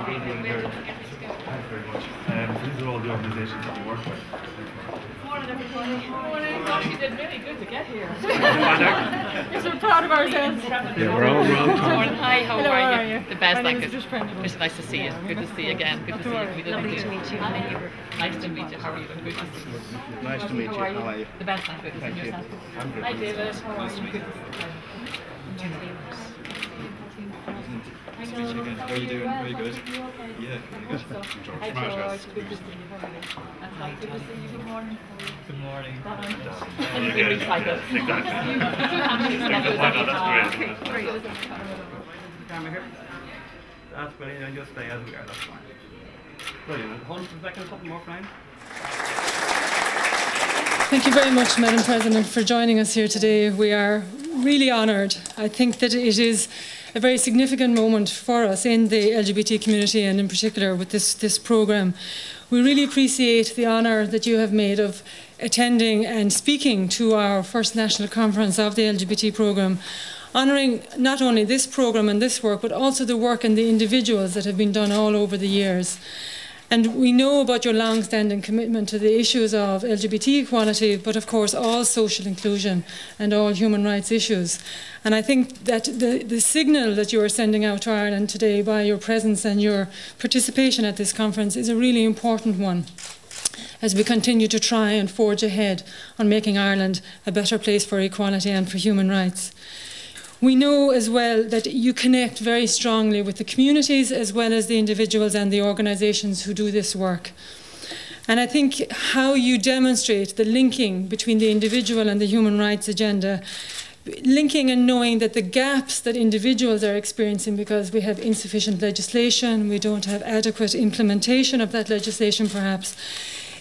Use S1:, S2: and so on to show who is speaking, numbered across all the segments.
S1: being here. Thanks very much. These are all the organisations that we work with.
S2: Morning, everybody. Morning. Gosh, you did really good to get here. Yes, we're proud of ourselves.
S1: Yeah, we're all
S2: Morning. Hi, how
S3: Hello,
S2: are you?
S3: you?
S2: The best,
S3: My
S2: thank
S3: name
S2: you.
S3: is Brenda.
S2: It's nice to see you. Good to see you again. Good to see you. We did
S3: Lovely
S2: meet
S3: to meet you.
S2: Nice to meet you. How are you? Good to see you.
S4: Nice to meet you. How are you?
S2: The best, thank you. Good to see yourself. Hi, David. How are you? Good to see you.
S4: Nice to meet you again. How are you doing? Very good. Yeah, really good.
S2: Hi, George. Good to see you. How are you? And hi, good to see you. Good morning.
S4: Good morning.
S2: And you've been recycled.
S1: Exactly.
S4: That's brilliant. And just stay as we are. That's fine. Brilliant. Hold on for a second. A couple more frames.
S3: Thank you very much, Madam President, for joining us here today. We are really honoured. I think that it is a very significant moment for us in the LGBT community, and in particular with this programme. We really appreciate the honour that you have made of attending and speaking to our first national conference of the LGBT programme, honouring not only this programme and this work, but also the work and the individuals that have been done all over the years. And we know about your long-standing commitment to the issues of LGBT equality, but of course all social inclusion and all human rights issues. And I think that the signal that you are sending out to Ireland today by your presence and your participation at this conference is a really important one, as we continue to try and forge ahead on making Ireland a better place for equality and for human rights. We know as well that you connect very strongly with the communities as well as the individuals and the organisations who do this work. And I think how you demonstrate the linking between the individual and the human rights agenda, linking and knowing that the gaps that individuals are experiencing because we have insufficient legislation, we don't have adequate implementation of that legislation perhaps,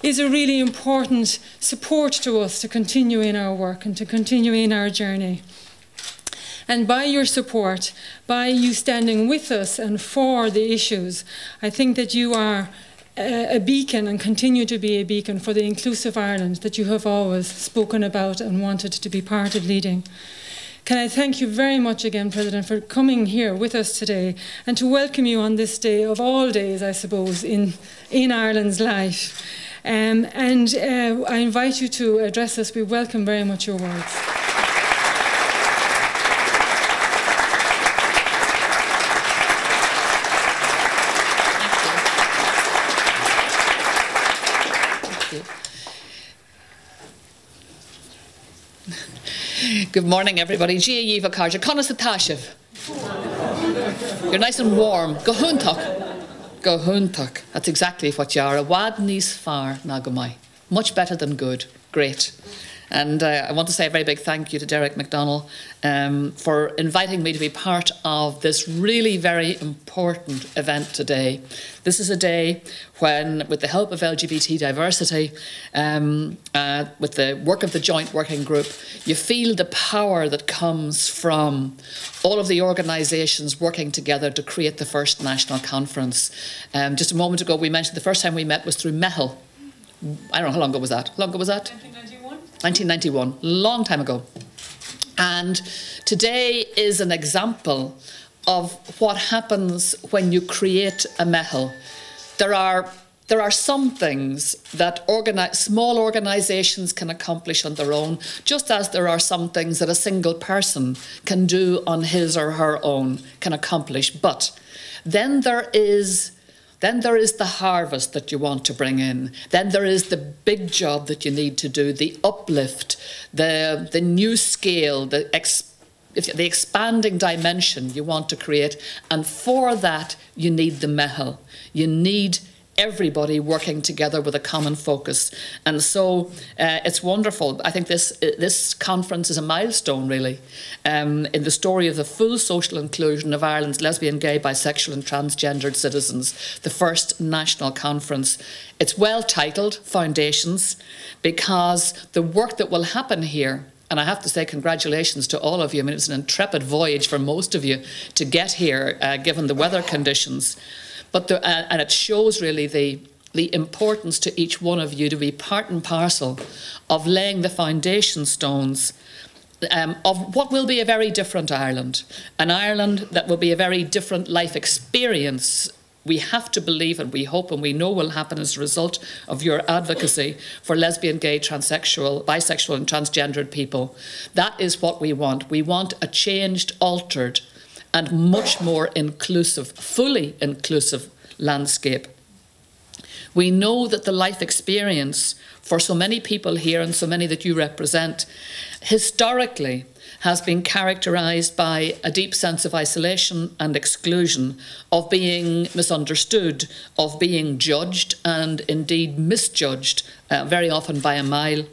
S3: is a really important support to us to continue in our work and to continue in our journey. And by your support, by you standing with us and for the issues, I think that you are a beacon and continue to be a beacon for the inclusive Ireland that you have always spoken about and wanted to be part of leading. Can I thank you very much again, President, for coming here with us today and to welcome you on this day of all days, I suppose, in Ireland's life. I invite you to address us. We welcome very much your words.
S2: Good morning, everybody. Ailbhe Carja. Anastasia. You're nice and warm. Go huntuck. Go huntuck. That's exactly what you are. A wad nís far nagamai. Much better than good. Great. And I want to say a very big thank you to Derek McDonnell for inviting me to be part of this really very important event today. This is a day when, with the help of LGBT diversity, with the work of the Joint Working Group, you feel the power that comes from all of the organisations working together to create the first national conference. Just a moment ago we mentioned the first time we met was through MEHL. I don't know, how long ago was that? How long ago was that? 1991, long time ago. And today is an example of what happens when you create a MEHL. There are some things that small organisations can accomplish on their own, just as there are some things that a single person can do on his or her own, can accomplish. But then there is the harvest that you want to bring in. Then there is the big job that you need to do, the uplift, the new scale, the expanding dimension you want to create. And for that, you need the MEHL. You need everybody working together with a common focus. And so it's wonderful. I think this conference is a milestone, really, in the story of the full social inclusion of Ireland's lesbian, gay, bisexual and transgendered citizens, the first national conference. It's well titled, Foundations, because the work that will happen here, and I have to say congratulations to all of you. I mean, it was an intrepid voyage for most of you to get here, given the weather conditions. But and it shows really the importance to each one of you to be part and parcel of laying the foundation stones of what will be a very different Ireland. An Ireland that will be a very different life experience we have to believe, and we hope and we know will happen as a result of your advocacy for lesbian, gay, transsexual, bisexual and transgendered people. That is what we want. We want a changed, altered and much more inclusive, fully inclusive landscape. We know that the life experience for so many people here and so many that you represent historically has been characterised by a deep sense of isolation and exclusion, of being misunderstood, of being judged and indeed misjudged, very often by a mile.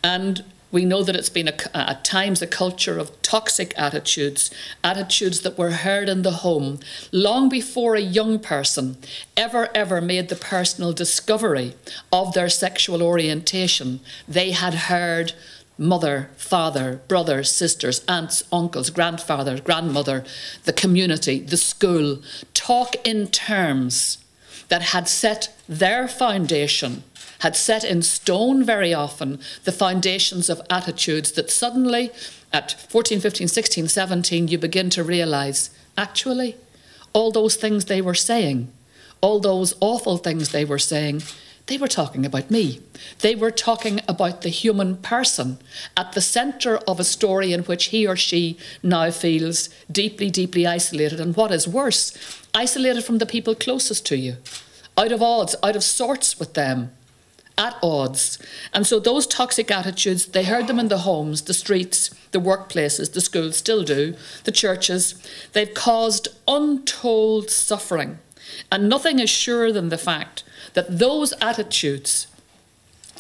S2: And we know that it's been at times a culture of toxic attitudes, attitudes that were heard in the home long before a young person ever made the personal discovery of their sexual orientation. They had heard mother, father, brothers, sisters, aunts, uncles, grandfather, grandmother, the community, the school, talk in terms that had set their foundation, had set in stone very often the foundations of attitudes that suddenly at 14, 15, 16, 17 you begin to realise, actually, all those things they were saying, all those awful things they were saying, they were talking about me. They were talking about the human person at the centre of a story in which he or she now feels deeply, deeply isolated. And what is worse, isolated from the people closest to you, out of odds, out of sorts with them, at odds. And so those toxic attitudes, they heard them in the homes, the streets, the workplaces, the schools, still do, the churches. They've caused untold suffering. And nothing is surer than the fact that those attitudes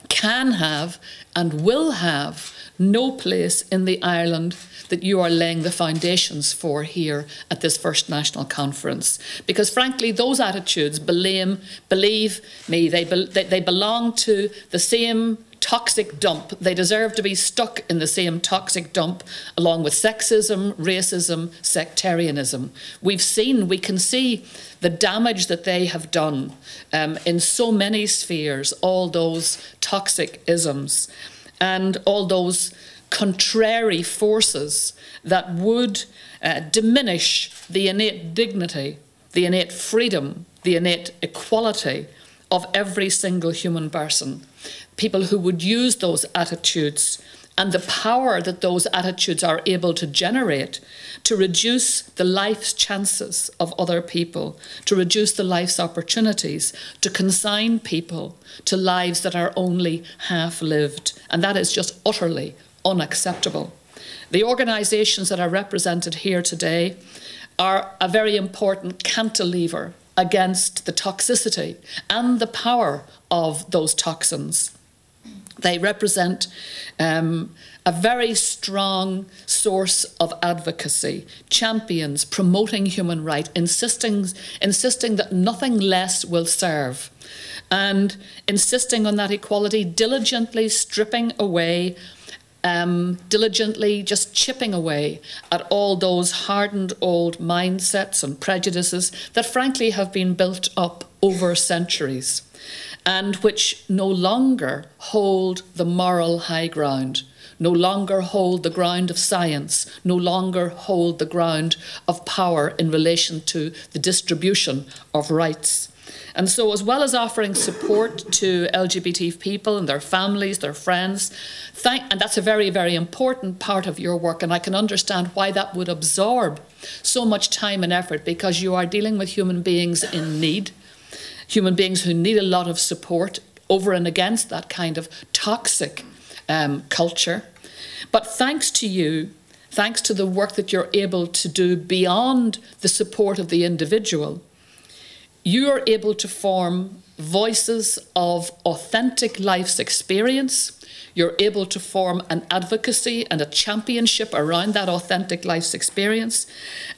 S2: can have and will have no place in the Ireland that you are laying the foundations for here at this first national conference. Because frankly, those attitudes, believe me, they belong to the same toxic dump. They deserve to be stuck in the same toxic dump along with sexism, racism, sectarianism. We can see the damage that they have done in so many spheres, all those toxic isms and all those contrary forces that would diminish the innate dignity, the innate freedom, the innate equality of every single human person. People who would use those attitudes and the power that those attitudes are able to generate to reduce the life's chances of other people, to reduce the life's opportunities, to consign people to lives that are only half lived. And that is just utterly unacceptable. The organisations that are represented here today are a very important cantilever against the toxicity and the power of those toxins. They represent a very strong source of advocacy, champions promoting human rights, insisting that nothing less will serve, and insisting on that equality, diligently stripping away, diligently just chipping away at all those hardened old mindsets and prejudices that frankly have been built up over centuries and which no longer hold the moral high ground, no longer hold the ground of science, no longer hold the ground of power in relation to the distribution of rights. And so, as well as offering support to LGBT people and their families, their friends, and that's a very, very important part of your work, and I can understand why that would absorb so much time and effort, because you are dealing with human beings in need, human beings who need a lot of support over and against that kind of toxic culture. But thanks to you, thanks to the work that you're able to do beyond the support of the individual, you are able to form voices of authentic life's experience. You're able to form an advocacy and a championship around that authentic life's experience.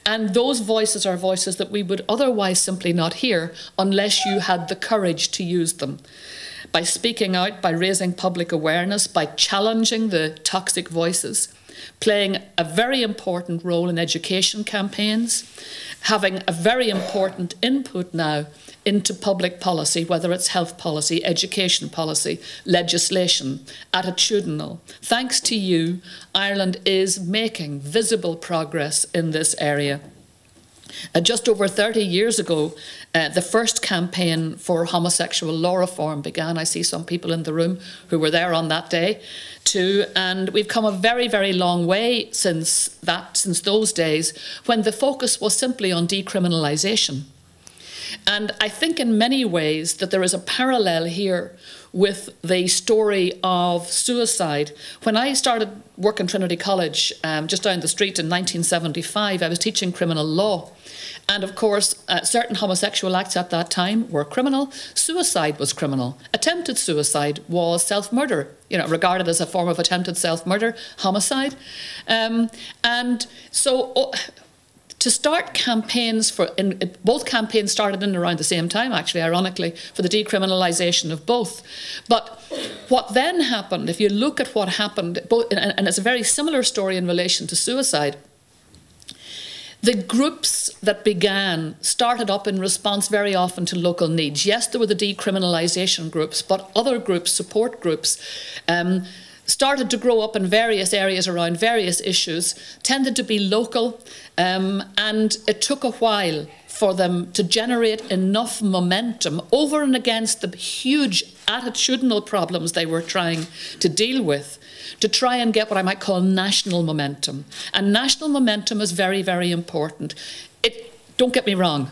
S2: And those voices are voices that we would otherwise simply not hear unless you had the courage to use them. By speaking out, by raising public awareness, by challenging the toxic voices, playing a very important role in education campaigns, having a very important input now into public policy, whether it's health policy, education policy, legislation, attitudinal. Thanks to you, Ireland is making visible progress in this area. Just over 30 years ago, the first campaign for homosexual law reform began. I see some people in the room who were there on that day too, and we've come a very, very long way since those days, when the focus was simply on decriminalisation. And I think in many ways that there is a parallel here with the story of suicide. When I started work in Trinity College, just down the street in 1975, I was teaching criminal law. And of course, certain homosexual acts at that time were criminal. Suicide was criminal. Attempted suicide was self-murder, regarded as a form of attempted self-murder, homicide. And so to start campaigns both campaigns started in around the same time, actually, ironically, for the decriminalisation of both. But what then happened, if you look at what happened, and it's a very similar story in relation to suicide, the groups that began started up in response very often to local needs. Yes, there were the decriminalisation groups, but other groups, support groups, started to grow up in various areas around various issues, tended to be local, and it took a while for them to generate enough momentum over and against the huge attitudinal problems they were trying to deal with, to try and get what I might call national momentum. And national momentum is very, very important. Don't get me wrong,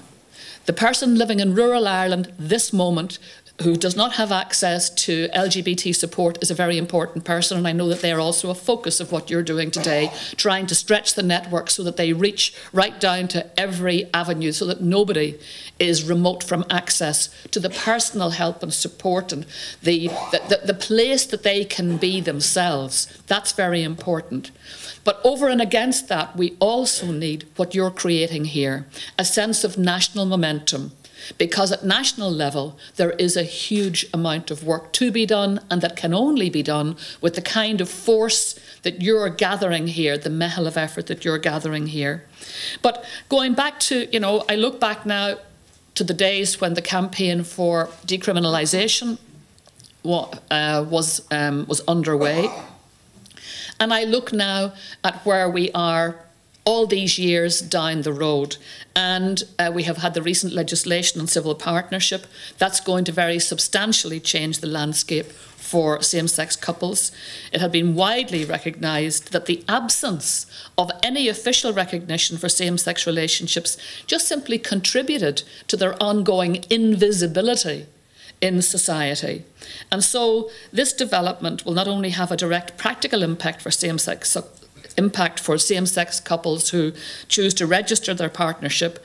S2: the person living in rural Ireland this moment who does not have access to LGBT support is a very important person, and I know that they are also a focus of what you're doing today, trying to stretch the network so that they reach right down to every avenue, so that nobody is remote from access to the personal help and support and the place that they can be themselves. That's very important. But over and against that, we also need what you're creating here, a sense of national momentum. Because at national level, there is a huge amount of work to be done, and that can only be done with the kind of force that you're gathering here, the mehel of effort that you're gathering here. But going back to, I look back now to the days when the campaign for decriminalisation was underway. And I look now at where we are all these years down the road. And we have had the recent legislation on civil partnership. That's going to very substantially change the landscape for same-sex couples. It had been widely recognised that the absence of any official recognition for same-sex relationships just simply contributed to their ongoing invisibility in society. And so this development will not only have a direct practical impact for same-sex couples who choose to register their partnership,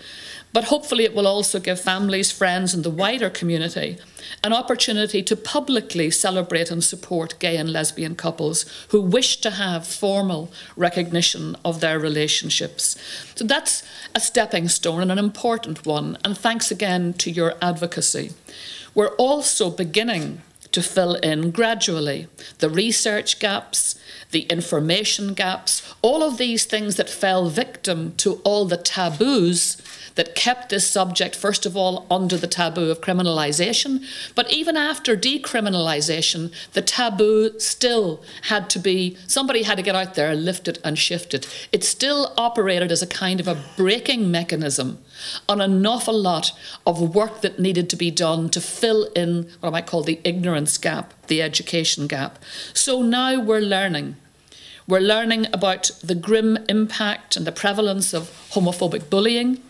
S2: but hopefully it will also give families, friends and the wider community an opportunity to publicly celebrate and support gay and lesbian couples who wish to have formal recognition of their relationships. So that's a stepping stone and an important one, and thanks again to your advocacy. We're also beginning to fill in gradually the research gaps, the information gaps, all of these things that fell victim to all the taboos that kept this subject, first of all, under the taboo of criminalisation. But even after decriminalisation, the taboo still had to be, somebody had to get out there, lift it and shift it. It still operated as a kind of a braking mechanism on an awful lot of work that needed to be done to fill in what I might call the ignorance gap, the education gap. So now we're learning. We're learning about the grim impact and the prevalence of homophobic bullying,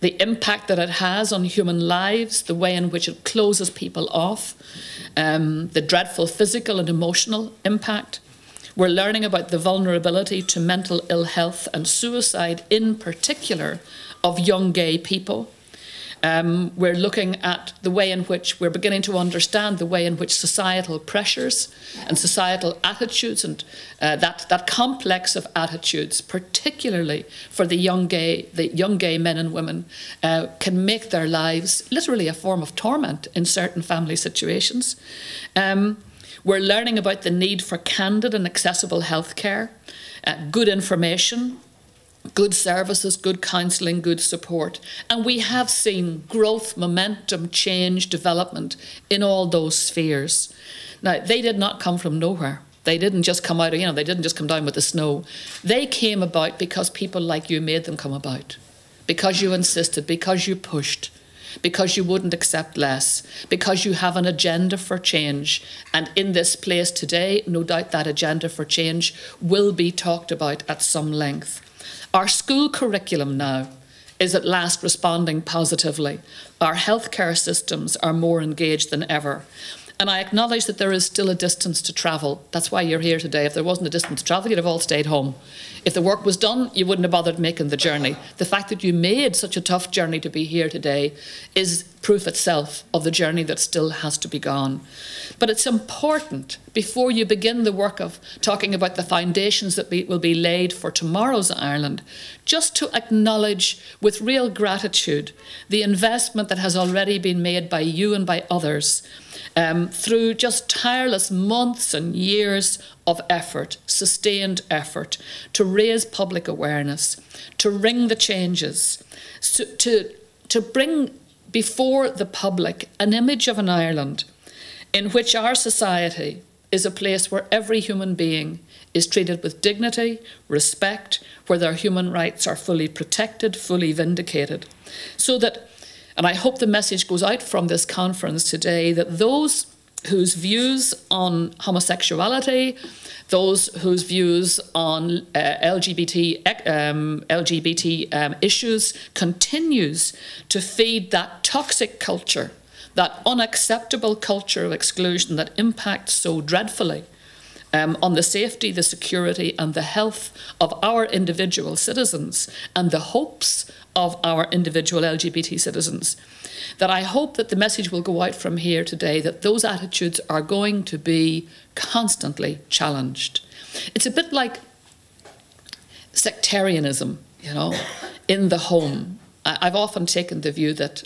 S2: the impact that it has on human lives, the way in which it closes people off, the dreadful physical and emotional impact. We're learning about the vulnerability to mental ill health and suicide, in particular, of young gay people. We're looking at the way in which we're beginning to understand the way in which societal pressures and societal attitudes and that complex of attitudes, particularly for the young gay men and women, can make their lives literally a form of torment in certain family situations. We're learning about the need for candid and accessible healthcare, good information, good services, good counselling, good support. And we have seen growth, momentum, change, development in all those spheres. Now, they did not come from nowhere. They didn't just come out of, they didn't just come down with the snow. They came about because people like you made them come about. because you insisted, because you pushed, because you wouldn't accept less, because you have an agenda for change. And in this place today, no doubt that agenda for change will be talked about at some length. Our school curriculum now is at last responding positively. Our healthcare systems are more engaged than ever. And I acknowledge that there is still a distance to travel. That's why you're here today. If there wasn't a distance to travel, you'd have all stayed home. If the work was done, you wouldn't have bothered making the journey. The fact that you made such a tough journey to be here today is proof itself of the journey that still has to be gone. But it's important, before you begin the work of talking about the foundations that will be laid for tomorrow's Ireland, just to acknowledge with real gratitude the investment that has already been made by you and by others through just tireless months and years of effort, sustained effort, to raise public awareness, to ring the changes, to bring before the public an image of an Ireland in which our society is a place where every human being is treated with dignity, respect, where their human rights are fully protected, fully vindicated. So that, and I hope the message goes out from this conference today, that those whose views on homosexuality, those whose views on LGBT issues continues to feed that toxic culture, that unacceptable culture of exclusion that impacts so dreadfully on the safety, the security and the health of our individual citizens and the hopes of our individual LGBT citizens, that I hope that the message will go out from here today that those attitudes are going to be constantly challenged. It's a bit like sectarianism, you know, in the home. I've often taken the view that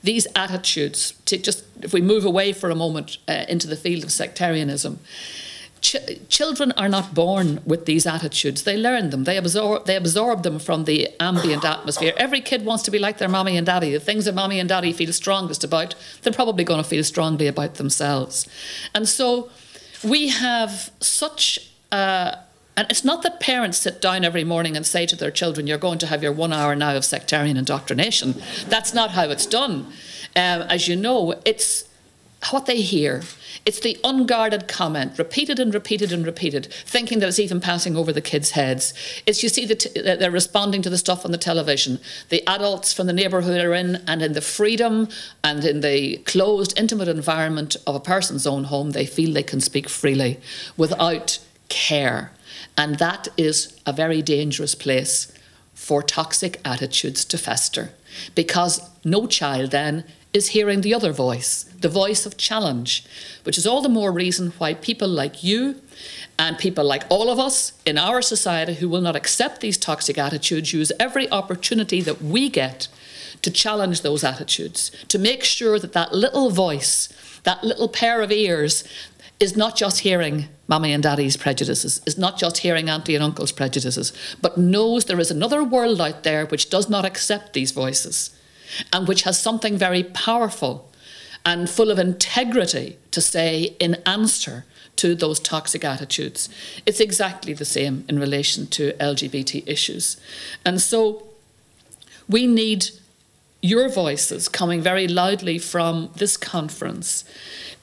S2: these attitudes, if we move away for a moment into the field of sectarianism, children are not born with these attitudes. They learn them. They absorb them from the ambient atmosphere. Every kid wants to be like their mommy and daddy. The things that mommy and daddy feel strongest about, they're probably going to feel strongly about themselves. And so we have such and it's not that parents sit down every morning and say to their children, you're going to have your 1 hour now of sectarian indoctrination. That's not how it's done. As you know, it's what they hear. It's the unguarded comment, repeated and repeated and repeated, thinking that it's even passing over the kids' heads. It's, you see, that they're responding to the stuff on the television. The adults from the neighbourhood are in, and in the freedom and in the closed, intimate environment of a person's own home, they feel they can speak freely without care. And that is a very dangerous place for toxic attitudes to fester, because no child then is hearing the other voice, the voice of challenge, which is all the more reason why people like you and people like all of us in our society who will not accept these toxic attitudes use every opportunity that we get to challenge those attitudes, to make sure that that little voice, that little pair of ears, is not just hearing mommy and daddy's prejudices, is not just hearing auntie and uncle's prejudices, but knows there is another world out there which does not accept these voices and which has something very powerful and full of integrity to say in answer to those toxic attitudes. It's exactly the same in relation to LGBT issues. And so we need your voices coming very loudly from this conference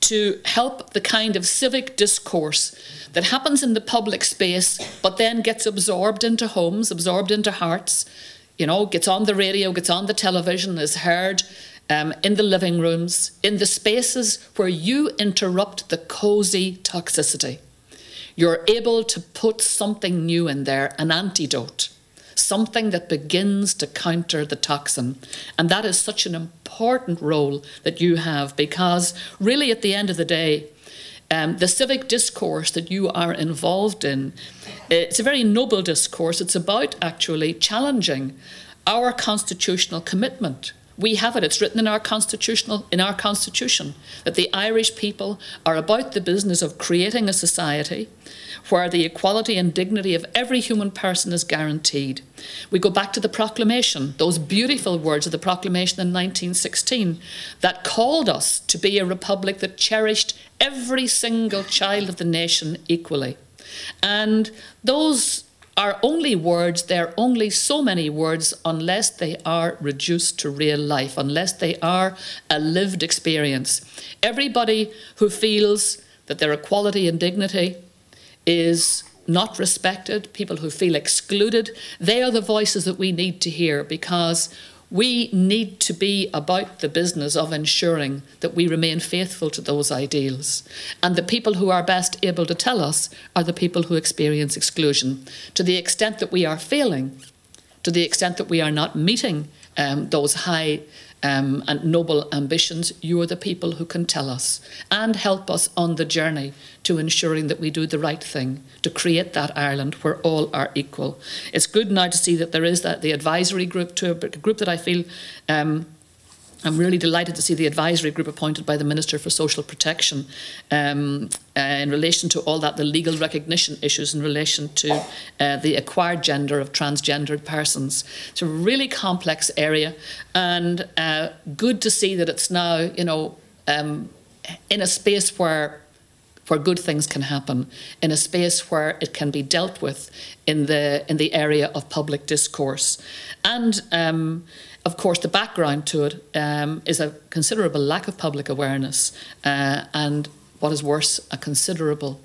S2: to help the kind of civic discourse that happens in the public space but then gets absorbed into homes, absorbed into hearts, you know, gets on the radio, gets on the television, is heard in the living rooms, in the spaces where you interrupt the cosy toxicity. You're able to put something new in there, an antidote, something that begins to counter the toxin. And that is such an important role that you have, because really at the end of the day, the civic discourse that you are involved in, it's a very noble discourse. It's about actually challenging our constitutional commitment. We have it. It's written in our constitution that the Irish people are about the business of creating a society where the equality and dignity of every human person is guaranteed. We go back to the proclamation, those beautiful words of the proclamation in 1916 that called us to be a republic that cherished every single child of the nation equally. And those are only words, they're only so many words unless they are reduced to real life, unless they are a lived experience. Everybody who feels that their equality and dignity is not respected, people who feel excluded, they are the voices that we need to hear, because we need to be about the business of ensuring that we remain faithful to those ideals. And the people who are best able to tell us are the people who experience exclusion. To the extent that we are failing, to the extent that we are not meeting those high and noble ambitions, you are the people who can tell us and help us on the journey to ensuring that we do the right thing, to create that Ireland where all are equal. It's good now to see that there is the advisory group, to a group that I feel I'm really delighted to see the advisory group appointed by the Minister for Social Protection in relation to all that, the legal recognition issues in relation to the acquired gender of transgendered persons. It's a really complex area, and good to see that it's now, you know, in a space where good things can happen, in a space where it can be dealt with in the area of public discourse. And of course, the background to it is a considerable lack of public awareness and, what is worse, a considerable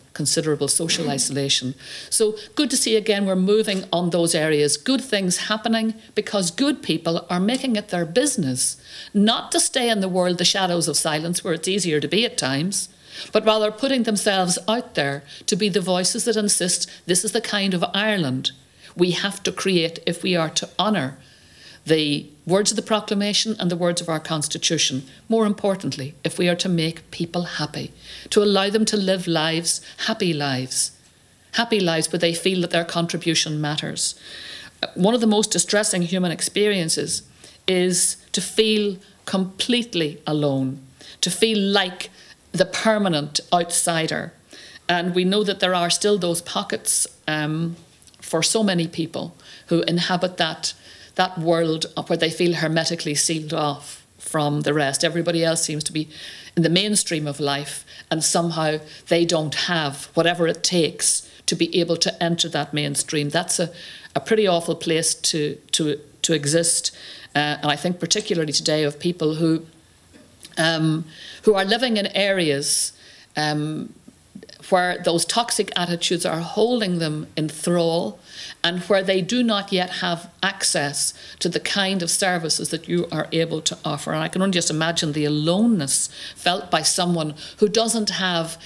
S2: social isolation. So good to see again we're moving on those areas. Good things happening because good people are making it their business not to stay in the world, the shadows of silence, where it's easier to be at times, but rather putting themselves out there to be the voices that insist this is the kind of Ireland we have to create if we are to honour the words of the proclamation and the words of our Constitution. More importantly, if we are to make people happy, to allow them to live lives where they feel that their contribution matters. One of the most distressing human experiences is to feel completely alone, to feel like the permanent outsider. And we know that there are still those pockets for so many people who inhabit that world where they feel hermetically sealed off from the rest. Everybody else seems to be in the mainstream of life, and somehow they don't have whatever it takes to be able to enter that mainstream. That's a pretty awful place to exist. And I think particularly today of people who are living in areas where those toxic attitudes are holding them in thrall, and where they do not yet have access to the kind of services that you are able to offer. And I can only just imagine the aloneness felt by someone who doesn't have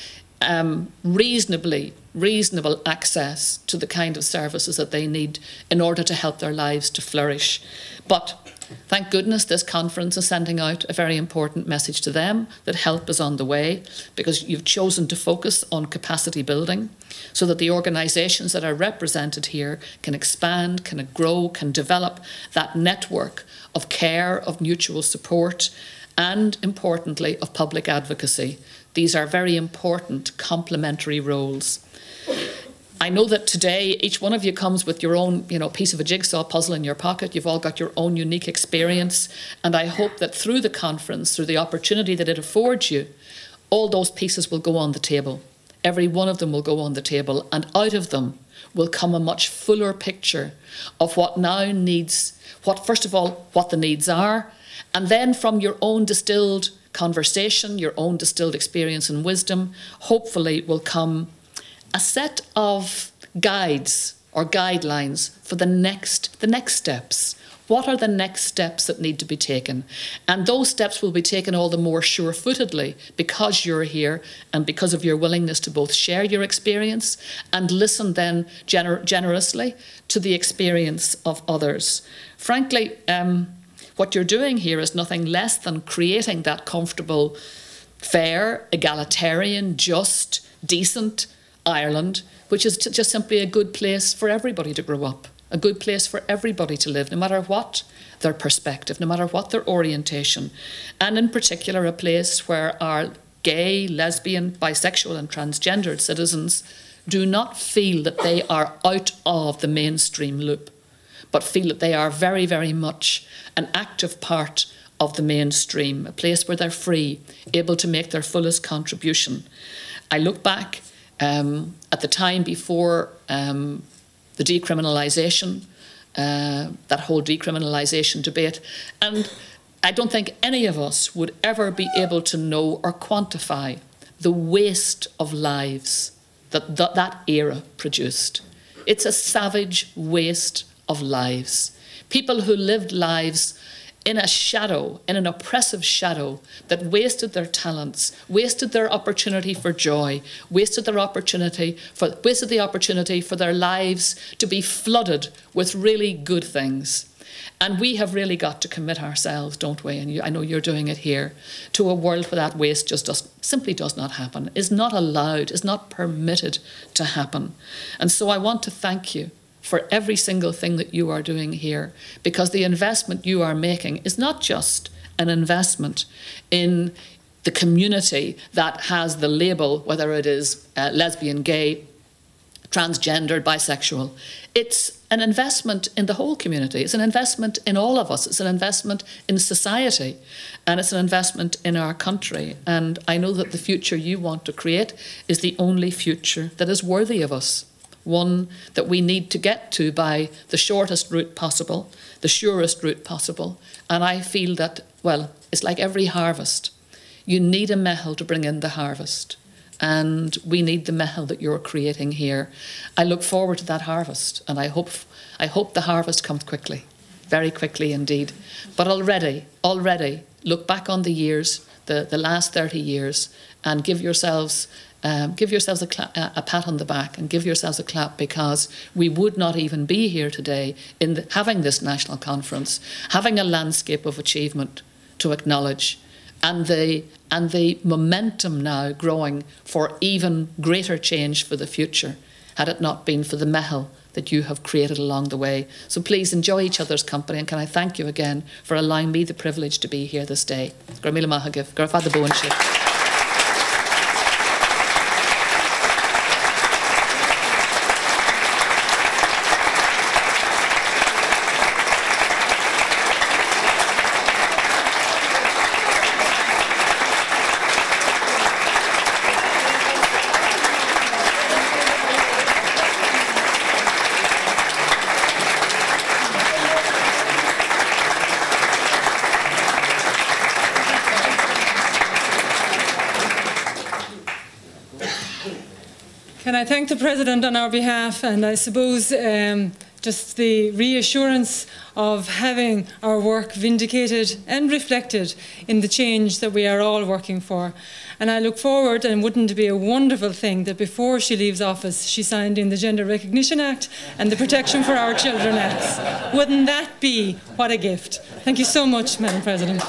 S2: reasonable access to the kind of services that they need in order to help their lives to flourish. But thank goodness this conference is sending out a very important message to them that help is on the way, because you've chosen to focus on capacity building so that the organisations that are represented here can expand, can grow, can develop that network of care, of mutual support, and importantly of public advocacy. These are very important complementary roles. I know that today each one of you comes with your own, piece of a jigsaw puzzle in your pocket. You've all got your own unique experience, and I hope that through the conference, through the opportunity that it affords you, all those pieces will go on the table. Every one of them will go on the table, and out of them will come a much fuller picture of what now needs, first of all, what the needs are, and then from your own distilled conversation, your own distilled experience and wisdom, hopefully will come a set of guides or guidelines for the next steps. What are the next steps that need to be taken? And those steps will be taken all the more sure-footedly because you're here and because of your willingness to both share your experience and listen then generously to the experience of others. Frankly, what you're doing here is nothing less than creating that comfortable, fair, egalitarian, just, decent Ireland, which is just simply a good place for everybody to grow up, a good place for everybody to live, no matter what their perspective, no matter what their orientation, and in particular a place where our gay, lesbian, bisexual and transgendered citizens do not feel that they are out of the mainstream loop, but feel that they are very, very much an active part of the mainstream, a place where they're free, able to make their fullest contribution. I look back at the time before the the decriminalisation, that whole decriminalisation debate. And I don't think any of us would ever be able to know or quantify the waste of lives that era produced. It's a savage waste of lives. People who lived lives in a shadow, in an oppressive shadow, that wasted their talents, wasted their opportunity for joy, wasted the opportunity for their lives to be flooded with really good things. And we have really got to commit ourselves, don't we? And I know you're doing it here, to a world where that waste just simply does not happen, is not allowed, is not permitted to happen. And so I want to thank you for every single thing that you are doing here, because the investment you are making is not just an investment in the community that has the label, whether it is lesbian, gay, transgender, bisexual. It's an investment in the whole community. It's an investment in all of us. It's an investment in society, and it's an investment in our country. And I know that the future you want to create is the only future that is worthy of us. One that we need to get to by the shortest route possible, the surest route possible. And I feel that, well, it's like every harvest. You need a mehel to bring in the harvest. And we need the mehel that you're creating here. I look forward to that harvest, and I hope the harvest comes quickly, very quickly indeed. But already, look back on the years, the last 30 years, and give yourselves a pat on the back and give yourselves a clap, because we would not even be here today having this national conference, having a landscape of achievement to acknowledge, and the momentum now growing for even greater change for the future, had it not been for the mehel that you have created along the way. So please enjoy each other's company, and can I thank you again for allowing me the privilege to be here this day. Gur míle maith agaibh, gur fada bóin siad.
S3: Can I thank the President on our behalf, and I suppose just the reassurance of having our work vindicated and reflected in the change that we are all working for. And I look forward, and wouldn't it be a wonderful thing that before she leaves office she signed in the Gender Recognition Act and the Protection for Our Children Acts. Wouldn't that be what a gift? Thank you so much, Madam President.